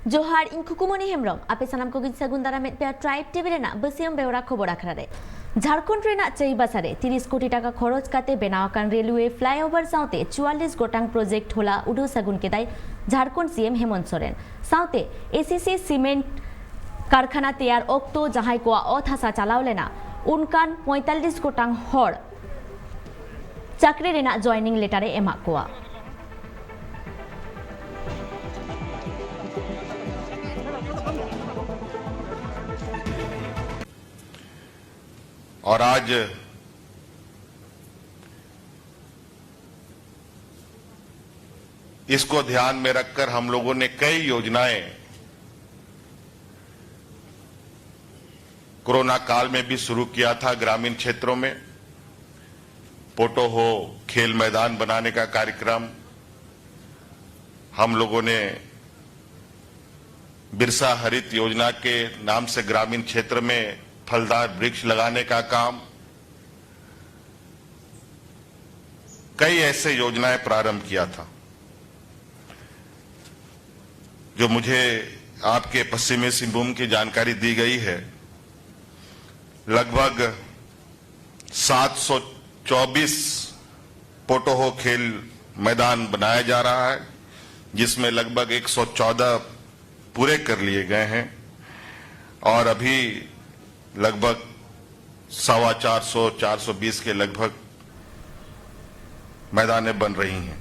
जोहार इन खुकुमनी हेमरम आपे सानाम को गिनसागुन दारा मेटपे ट्राइब टीवी रेना बसियम बेवरा खबर आखरारे झारखंड रेना चैबासारे 30 कोटी टाका खरच काते बेनावाकान रेलवे फ्लाईओवर साउते 44 गोटांग प्रोजेक्ट होला उडो सागुन केदाय झारखंड सीएम हेमंत सोरेन साउते एसीसी सीमेंट कारखाना तैयार अक्तो जहां को अथासा चालाव लेना उनकान 45 गोटांग हर चाकरी रेना जॉइनिंग लेटारे एमा कोआ। और आज इसको ध्यान में रखकर हम लोगों ने कई योजनाएं कोरोना काल में भी शुरू किया था। ग्रामीण क्षेत्रों में पोटो हो खेल मैदान बनाने का कार्यक्रम, हम लोगों ने बिरसा हरित योजना के नाम से ग्रामीण क्षेत्र में फलदार वृक्ष लगाने का काम, कई ऐसे योजनाएं प्रारंभ किया था। जो मुझे आपके पश्चिमी सिंहभूम की जानकारी दी गई है, लगभग 724 पोटोहो खेल मैदान बनाया जा रहा है, जिसमें लगभग 114 पूरे कर लिए गए हैं और अभी लगभग 450-420 के लगभग मैदानें बन रही हैं।